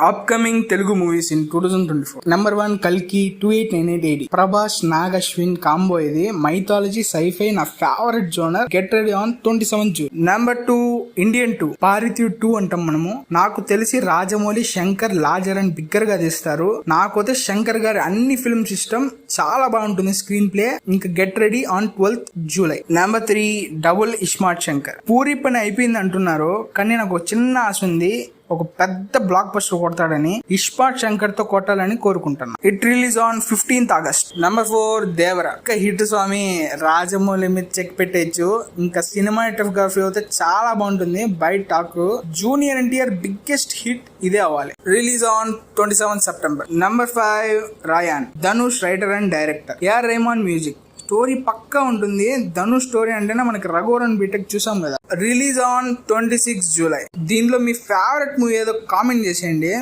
Upcoming Telugu movies in 2024. Number 1 కల్కి 2898 AD. Prabhas Nag Ashwin combo ఇది. Mythology sci-fi నా favourite genre. Get ready on 27 June. Number 2 Indian 2 పారిత్యు 2 అంటాం మనము. నాకు తెలిసి Rajamouli Shankar larger and bigger గా తీస్తారు. నాకైతే శంకర్ గారి అన్ని ఫిల్మ్స్ ఇష్టం. చాలా బాగుంటుంది స్క్రీన్ ప్లే. ఇంకా get ready on 12th July. Number 3 double iSmart Shankar. Puri పని అయిపోయింది అంటున్నారు, కానీ నాకు ఒక చిన్న ఆశ ఉంది. ఒక పెద్ద బ్లాక్ బస్టర్ కొడతాడని, ఇస్మార్ట్ శంకర్ తో కొట్టాలని కోరుకుంటున్నా. It release on 15th August. Number 4 Devara. ఇంకా హిట్ స్వామి. రాజమౌళి మీద చెక్ పెట్టేయచ్చు. ఇంకా సినిమాటోగ్రఫీ అయితే చాలా బాగుంటుంది. బయట talk junior NTR biggest hit ఇదే అవ్వాలి. Release on 27 September. Number 5 Raayan. Dhanush writer and director. AR Rahman music. Story పక్కా ఉంటుంది. ధనుష్ స్టోరీ అంటేనే మనకి రఘువరన్ బీటెక్ చూసాం కదా. Release on 26 July. దీనిలో మీ ఫేవరెట్ మూవీ ఏదో కామెంట్ చేసేయండి.